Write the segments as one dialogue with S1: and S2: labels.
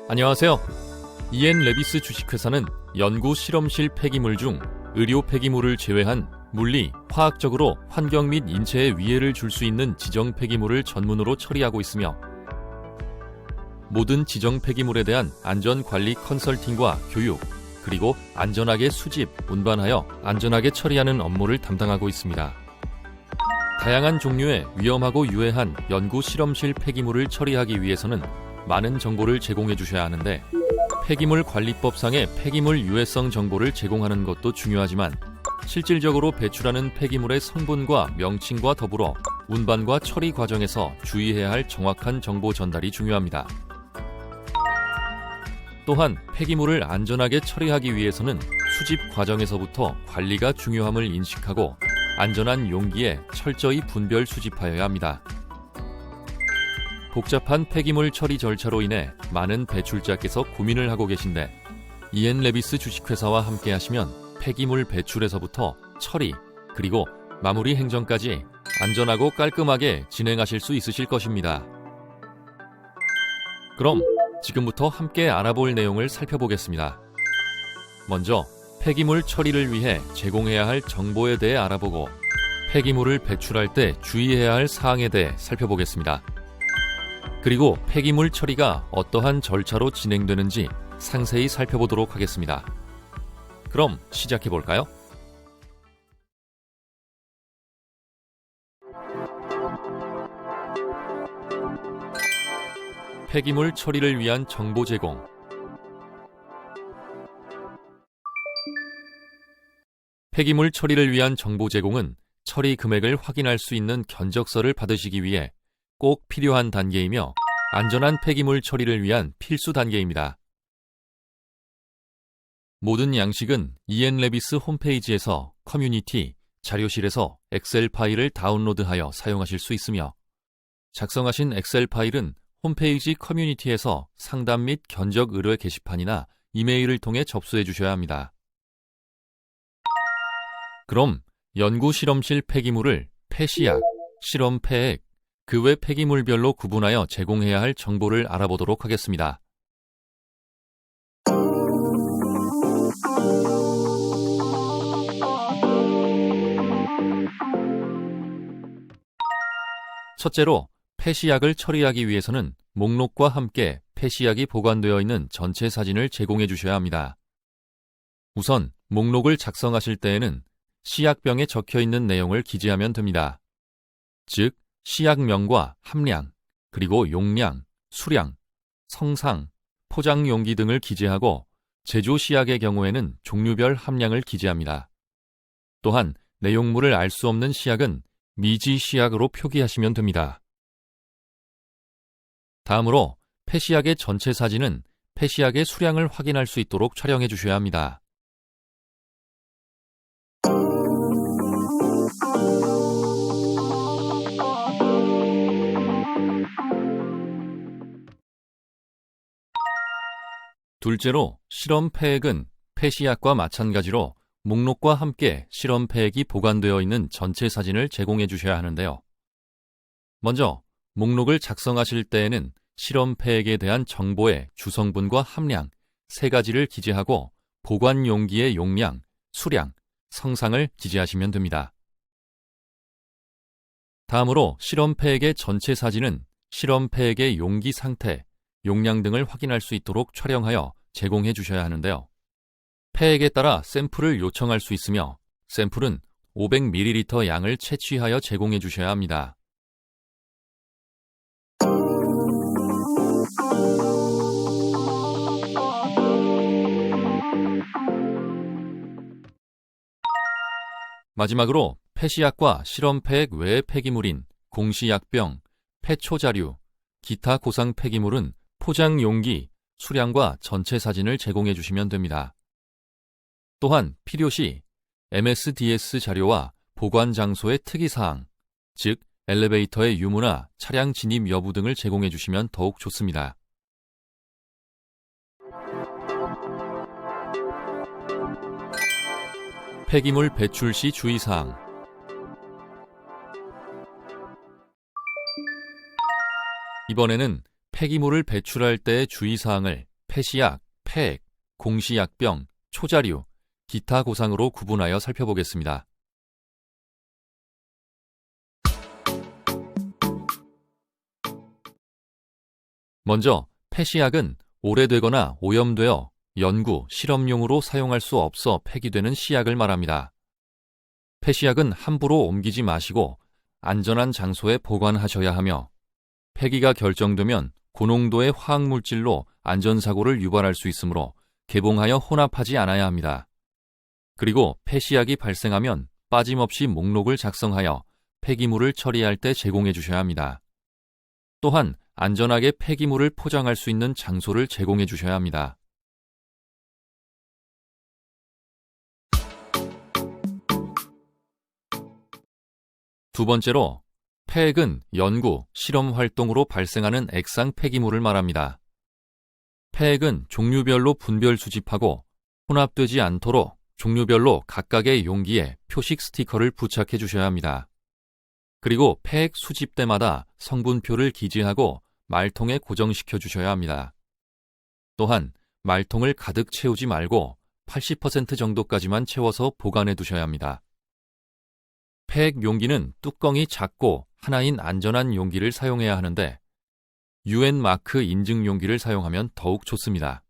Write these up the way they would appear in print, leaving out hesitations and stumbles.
S1: 안녕하세요. 이엔 레비스 주식회사는 연구 실험실 폐기물 중 의료 폐기물을 제외한 물리, 화학적으로 환경 및 인체에 위해를 줄 수 있는 지정 폐기물을 전문으로 처리하고 있으며 모든 지정 폐기물에 대한 안전관리 컨설팅과 교육, 그리고 안전하게 수집, 운반하여 안전하게 처리하는 업무를 담당하고 있습니다. 다양한 종류의 위험하고 유해한 연구 실험실 폐기물을 처리하기 위해서는 많은 정보를 제공해 주셔야 하는데 폐기물 관리법상의 폐기물 유해성 정보를 제공하는 것도 중요하지만 실질적으로 배출하는 폐기물의 성분과 명칭과 더불어 운반과 처리 과정에서 주의해야 할 정확한 정보 전달이 중요합니다. 또한 폐기물을 안전하게 처리하기 위해서는 수집 과정에서부터 관리가 중요함을 인식하고 안전한 용기에 철저히 분별 수집하여야 합니다. 복잡한 폐기물 처리 절차로 인해 많은 배출자께서 고민을 하고 계신데 이엔 레비스 주식회사와 함께 하시면 폐기물 배출에서부터 처리, 그리고 마무리 행정까지 안전하고 깔끔하게 진행하실 수 있으실 것입니다. 그럼 지금부터 함께 알아볼 내용을 살펴보겠습니다. 먼저 폐기물 처리를 위해 제공해야 할 정보에 대해 알아보고 폐기물을 배출할 때 주의해야 할 사항에 대해 살펴보겠습니다. 그리고 폐기물 처리가 어떠한 절차로 진행되는지 상세히 살펴보도록 하겠습니다. 그럼 시작해 볼까요? 폐기물 처리를 위한 정보 제공. 폐기물 처리를 위한 정보 제공은 처리 금액을 확인할 수 있는 견적서를 받으시기 위해 꼭 필요한 단계이며 안전한 폐기물 처리를 위한 필수 단계입니다. 모든 양식은 이엔 레비스 홈페이지에서 커뮤니티, 자료실에서 엑셀 파일을 다운로드하여 사용하실 수 있으며 작성하신 엑셀 파일은 홈페이지 커뮤니티에서 상담 및 견적 의뢰 게시판이나 이메일을 통해 접수해 주셔야 합니다. 그럼 연구 실험실 폐기물을 폐시약, 실험 폐액, 그 외 폐기물별로 구분하여 제공해야 할 정보를 알아보도록 하겠습니다. 첫째로, 폐시약을 처리하기 위해서는 목록과 함께 폐시약이 보관되어 있는 전체 사진을 제공해 주셔야 합니다. 우선 목록을 작성하실 때에는 시약병에 적혀 있는 내용을 기재하면 됩니다. 즉, 시약명과 함량, 그리고 용량, 수량, 성상, 포장 용기 등을 기재하고 제조 시약의 경우에는 종류별 함량을 기재합니다. 또한 내용물을 알 수 없는 시약은 미지 시약으로 표기하시면 됩니다. 다음으로 폐시약의 전체 사진은 폐시약의 수량을 확인할 수 있도록 촬영해 주셔야 합니다. 둘째로 실험 폐액은 폐시약과 마찬가지로 목록과 함께 실험 폐액이 보관되어 있는 전체 사진을 제공해 주셔야 하는데요. 먼저 목록을 작성하실 때에는 실험 폐액에 대한 정보의 주성분과 함량 세 가지를 기재하고 보관 용기의 용량, 수량, 성상을 기재하시면 됩니다. 다음으로 실험 폐액의 전체 사진은 실험 폐액의 용기 상태, 용량 등을 확인할 수 있도록 촬영하여 제공해 주셔야 하는데요. 폐액에 따라 샘플을 요청할 수 있으며 샘플은 500ml 양을 채취하여 제공해 주셔야 합니다. 마지막으로 폐시약과 실험 폐액 외의 폐기물인 공시약병, 폐초자류, 기타 고상 폐기물은 포장 용기, 수량과 전체 사진을 제공해 주시면 됩니다. 또한 필요시 MSDS 자료와 보관 장소의 특이사항, 즉 엘리베이터의 유무나 차량 진입 여부 등을 제공해 주시면 더욱 좋습니다. 폐기물 배출 시 주의사항. 이번에는 폐기물을 배출할 때의 주의사항을 폐시약, 폐액, 공시약병, 초자류, 기타 고상으로 구분하여 살펴보겠습니다. 먼저 폐시약은 오래되거나 오염되어 연구, 실험용으로 사용할 수 없어 폐기되는 시약을 말합니다. 폐시약은 함부로 옮기지 마시고 안전한 장소에 보관하셔야 하며 폐기가 결정되면 고농도의 화학물질로 안전사고를 유발할 수 있으므로 개봉하여 혼합하지 않아야 합니다. 그리고 폐시약이 발생하면 빠짐없이 목록을 작성하여 폐기물을 처리할 때 제공해 주셔야 합니다. 또한 안전하게 폐기물을 포장할 수 있는 장소를 제공해 주셔야 합니다. 두 번째로, 폐액은 연구, 실험 활동으로 발생하는 액상 폐기물을 말합니다. 폐액은 종류별로 분별 수집하고 혼합되지 않도록 종류별로 각각의 용기에 표식 스티커를 부착해 주셔야 합니다. 그리고 폐액 수집 때마다 성분표를 기재하고 말통에 고정시켜 주셔야 합니다. 또한 말통을 가득 채우지 말고 80% 정도까지만 채워서 보관해 두셔야 합니다. 폐액 용기는 뚜껑이 작고 하나인 안전한 용기를 사용해야 하는데 UN 마크 인증 용기를 사용하면 더욱 좋습니다.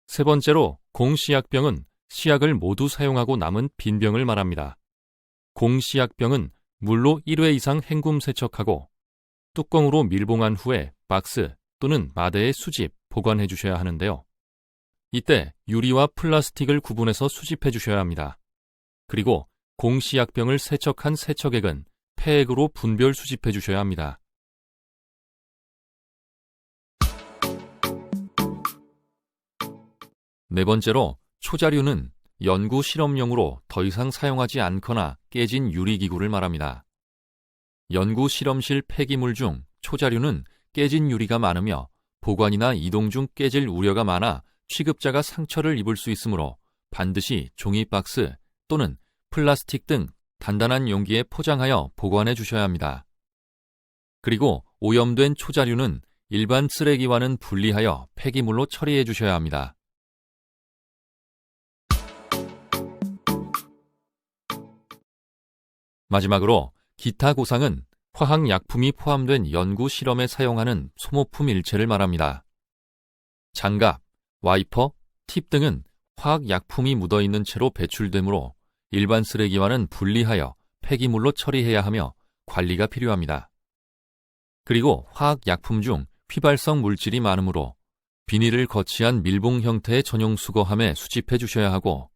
S1: 세 번째로, 공시약병은 시약을 모두 사용하고 남은 빈 병을 말합니다. 공시약병은 물로 1회 이상 헹굼 세척하고 뚜껑으로 밀봉한 후에 박스 또는 마대에 수집, 보관해 주셔야 하는데요. 이때 유리와 플라스틱을 구분해서 수집해 주셔야 합니다. 그리고 공시약병을 세척한 세척액은 폐액으로 분별 수집해 주셔야 합니다. 네 번째로, 초자류는 연구 실험용으로 더 이상 사용하지 않거나 깨진 유리기구를 말합니다. 연구 실험실 폐기물 중 초자류는 깨진 유리가 많으며 보관이나 이동 중 깨질 우려가 많아 취급자가 상처를 입을 수 있으므로 반드시 종이박스 또는 플라스틱 등 단단한 용기에 포장하여 보관해 주셔야 합니다. 그리고 오염된 초자류는 일반 쓰레기와는 분리하여 폐기물로 처리해 주셔야 합니다. 마지막으로, 기타 고상은 화학약품이 포함된 연구 실험에 사용하는 소모품 일체를 말합니다. 장갑, 와이퍼, 팁 등은 화학약품이 묻어있는 채로 배출되므로 일반 쓰레기와는 분리하여 폐기물로 처리해야 하며 관리가 필요합니다. 그리고 화학약품 중 휘발성 물질이 많으므로 비닐을 거치한 밀봉 형태의 전용 수거함에 수집해 주셔야 하고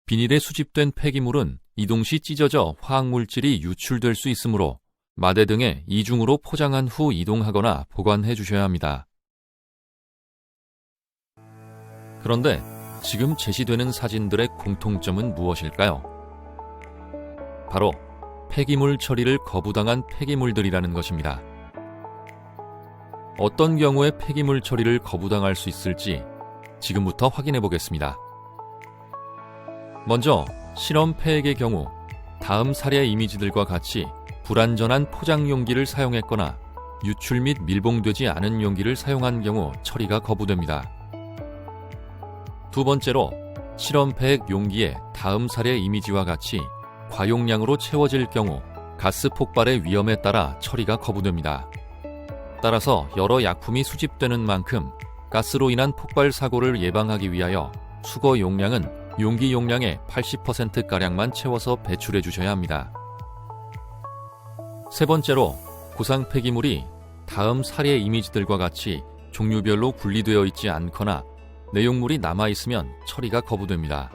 S1: 비닐에 수집된 폐기물은 이동 시 찢어져 화학물질이 유출될 수 있으므로 마대 등에 이중으로 포장한 후 이동하거나 보관해 주셔야 합니다. 그런데 지금 제시되는 사진들의 공통점은 무엇일까요? 바로 폐기물 처리를 거부당한 폐기물들이라는 것입니다. 어떤 경우에 폐기물 처리를 거부당할 수 있을지 지금부터 확인해 보겠습니다. 먼저 실험 폐액의 경우 다음 사례 이미지들과 같이 불안전한 포장 용기를 사용했거나 유출 및 밀봉되지 않은 용기를 사용한 경우 처리가 거부됩니다. 두 번째로, 실험 폐액 용기에 다음 사례 이미지와 같이 과용량으로 채워질 경우 가스 폭발의 위험에 따라 처리가 거부됩니다. 따라서 여러 약품이 수집되는 만큼 가스로 인한 폭발 사고를 예방하기 위하여 수거 용량은 용기 용량의 80%가량만 채워서 배출해 주셔야 합니다. 세 번째로, 고상 폐기물이 다음 사례 이미지들과 같이 종류별로 분리되어 있지 않거나 내용물이 남아있으면 처리가 거부됩니다.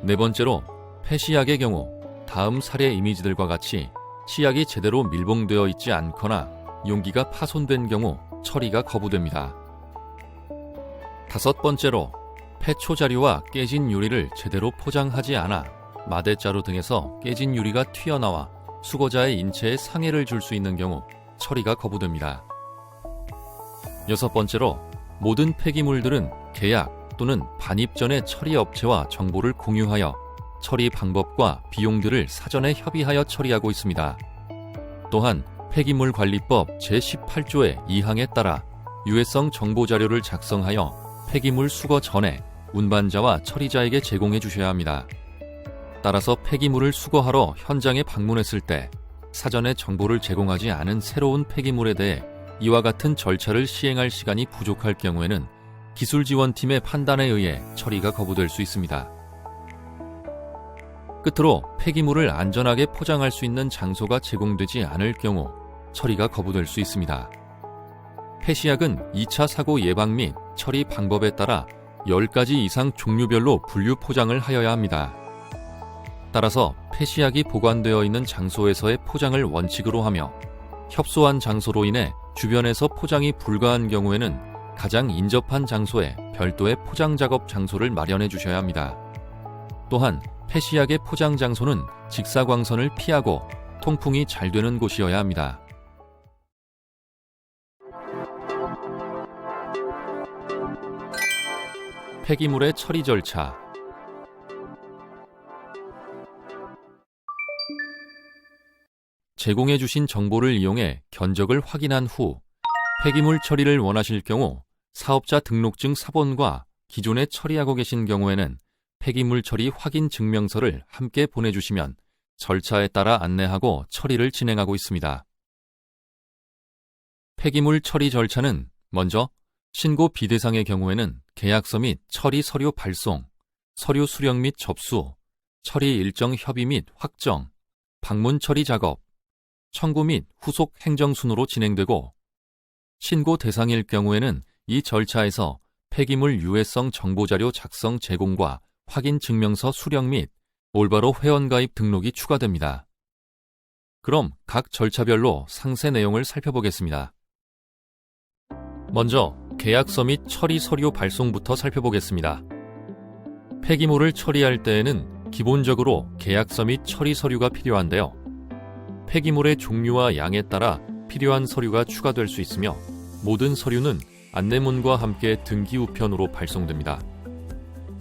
S1: 네 번째로, 폐시약의 경우 다음 사례 이미지들과 같이 시약이 제대로 밀봉되어 있지 않거나 용기가 파손된 경우 처리가 거부됩니다. 다섯 번째로, 폐초자류와 깨진 유리를 제대로 포장하지 않아 마대자루 등에서 깨진 유리가 튀어나와 수거자의 인체에 상해를 줄 수 있는 경우 처리가 거부됩니다. 여섯 번째로, 모든 폐기물들은 계약 또는 반입 전에 처리 업체와 정보를 공유하여 처리 방법과 비용들을 사전에 협의하여 처리하고 있습니다. 또한 폐기물관리법 제18조의 2항에 따라 유해성 정보자료를 작성하여 폐기물 수거 전에 운반자와 처리자에게 제공해 주셔야 합니다. 따라서 폐기물을 수거하러 현장에 방문했을 때 사전에 정보를 제공하지 않은 새로운 폐기물에 대해 이와 같은 절차를 시행할 시간이 부족할 경우에는 기술지원팀의 판단에 의해 처리가 거부될 수 있습니다. 끝으로 폐기물을 안전하게 포장할 수 있는 장소가 제공되지 않을 경우 처리가 거부될 수 있습니다. 폐시약은 2차 사고 예방 및 처리 방법에 따라 10가지 이상 종류별로 분류 포장을 하여야 합니다. 따라서 폐시약이 보관되어 있는 장소에서의 포장을 원칙으로 하며 협소한 장소로 인해 주변에서 포장이 불가한 경우에는 가장 인접한 장소에 별도의 포장 작업 장소를 마련해 주셔야 합니다. 또한 폐시약의 포장 장소는 직사광선을 피하고 통풍이 잘 되는 곳이어야 합니다. 폐기물의 처리 절차. 제공해 주신 정보를 이용해 견적을 확인한 후 폐기물 처리를 원하실 경우 사업자 등록증 사본과 기존에 처리하고 계신 경우에는 폐기물 처리 확인 증명서를 함께 보내주시면 절차에 따라 안내하고 처리를 진행하고 있습니다. 폐기물 처리 절차는 먼저 신고 비대상의 경우에는 계약서 및 처리 서류 발송, 서류 수령 및 접수, 처리 일정 협의 및 확정, 방문 처리 작업, 청구 및 후속 행정 순으로 진행되고, 신고 대상일 경우에는 이 절차에서 폐기물 유해성 정보자료 작성 제공과 확인 증명서 수령 및 올바로 회원가입 등록이 추가됩니다. 그럼 각 절차별로 상세 내용을 살펴보겠습니다. 먼저 계약서 및 처리 서류 발송부터 살펴보겠습니다. 폐기물을 처리할 때에는 기본적으로 계약서 및 처리 서류가 필요한데요. 폐기물의 종류와 양에 따라 필요한 서류가 추가될 수 있으며 모든 서류는 안내문과 함께 등기 우편으로 발송됩니다.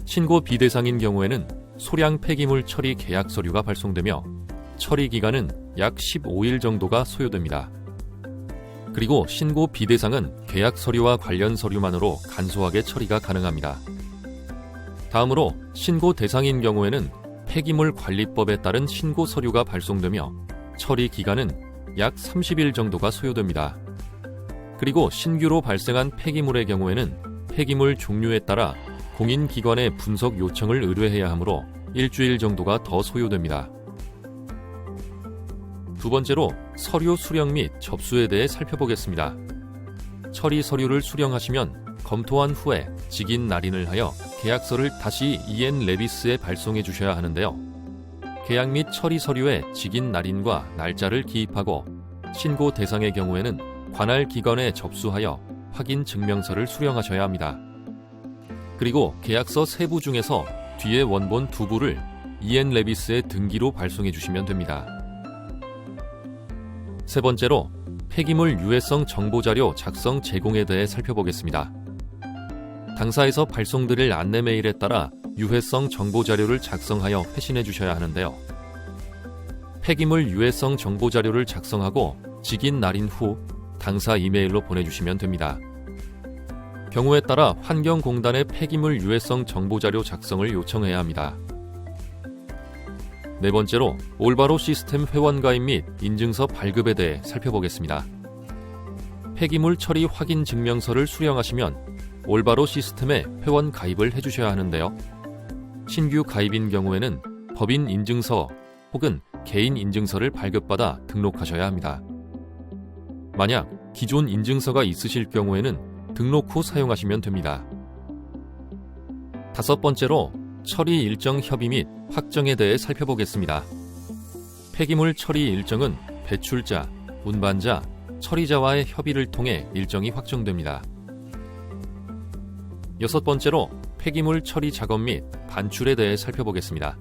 S1: 신고 비대상인 경우에는 소량 폐기물 처리 계약 서류가 발송되며 처리 기간은 약 15일 정도가 소요됩니다. 그리고 신고 비대상은 계약 서류와 관련 서류만으로 간소하게 처리가 가능합니다. 다음으로 신고 대상인 경우에는 폐기물 관리법에 따른 신고 서류가 발송되며 처리 기간은 약 30일 정도가 소요됩니다. 그리고 신규로 발생한 폐기물의 경우에는 폐기물 종류에 따라 공인기관의 분석 요청을 의뢰해야 하므로 일주일 정도가 더 소요됩니다. 두 번째로 서류 수령 및 접수에 대해 살펴보겠습니다. 처리 서류를 수령하시면 검토한 후에 직인 날인을 하여 계약서를 다시 EN-레비스에 발송해 주셔야 하는데요. 계약 및 처리 서류에 직인 날인과 날짜를 기입하고 신고 대상의 경우에는 관할 기관에 접수하여 확인 증명서를 수령하셔야 합니다. 그리고 계약서 3부 중에서 뒤에 원본 2부를 EN-레비스에 등기로 발송해 주시면 됩니다. 세 번째로 폐기물 유해성 정보자료 작성 제공에 대해 살펴보겠습니다. 당사에서 발송드릴 안내 메일에 따라 유해성 정보자료를 작성하여 회신해 주셔야 하는데요. 폐기물 유해성 정보자료를 작성하고 직인 날인 후 당사 이메일로 보내주시면 됩니다. 경우에 따라 환경공단의 폐기물 유해성 정보자료 작성을 요청해야 합니다. 네 번째로 올바로 시스템 회원가입 및 인증서 발급에 대해 살펴보겠습니다. 폐기물 처리 확인 증명서를 수령하시면 올바로 시스템에 회원 가입을 해주셔야 하는데요. 신규 가입인 경우에는 법인 인증서 혹은 개인 인증서를 발급받아 등록하셔야 합니다. 만약 기존 인증서가 있으실 경우에는 등록 후 사용하시면 됩니다. 다섯 번째로 처리 일정 협의 및 확정에 대해 살펴보겠습니다. 폐기물 처리 일정은 배출자, 운반자, 처리자와의 협의를 통해 일정이 확정됩니다. 여섯 번째로 폐기물 처리 작업 및 반출에 대해 살펴보겠습니다.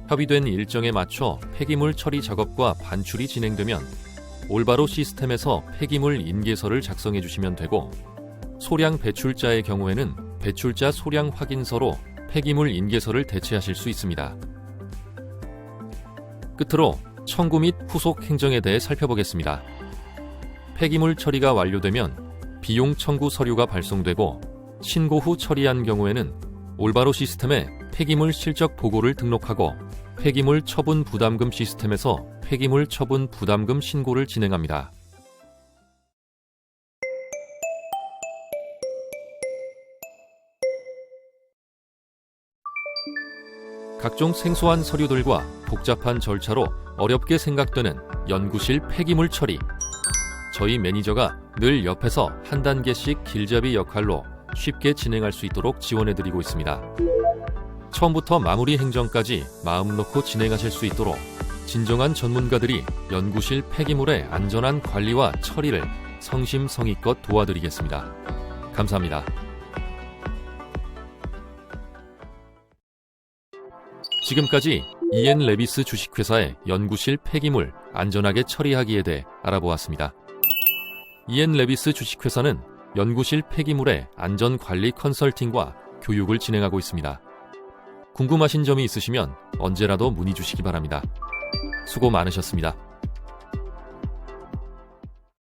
S1: 협의된 일정에 맞춰 폐기물 처리 작업과 반출이 진행되면 올바로 시스템에서 폐기물 인계서를 작성해 주시면 되고, 소량 배출자의 경우에는 배출자 소량 확인서로 폐기물 인계서를 대체하실 수 있습니다. 끝으로 청구 및 후속 행정에 대해 살펴보겠습니다. 폐기물 처리가 완료되면 비용 청구 서류가 발송되고 신고 후 처리한 경우에는 올바로 시스템에 폐기물 실적 보고를 등록하고 폐기물 처분 부담금 시스템에서 폐기물 처분 부담금 신고를 진행합니다. 각종 생소한 서류들과 복잡한 절차로 어렵게 생각되는 연구실 폐기물 처리. 저희 매니저가 늘 옆에서 한 단계씩 길잡이 역할로 쉽게 진행할 수 있도록 지원해드리고 있습니다. 처음부터 마무리 행정까지 마음 놓고 진행하실 수 있도록 진정한 전문가들이 연구실 폐기물의 안전한 관리와 처리를 성심성의껏 도와드리겠습니다. 감사합니다. 지금까지 이엔레비스 주식회사의 연구실 폐기물 안전하게 처리하기에 대해 알아보았습니다. 이엔레비스 주식회사는 연구실 폐기물의 안전관리 컨설팅과 교육을 진행하고 있습니다. 궁금하신 점이 있으시면 언제라도 문의 주시기 바랍니다. 수고 많으셨습니다.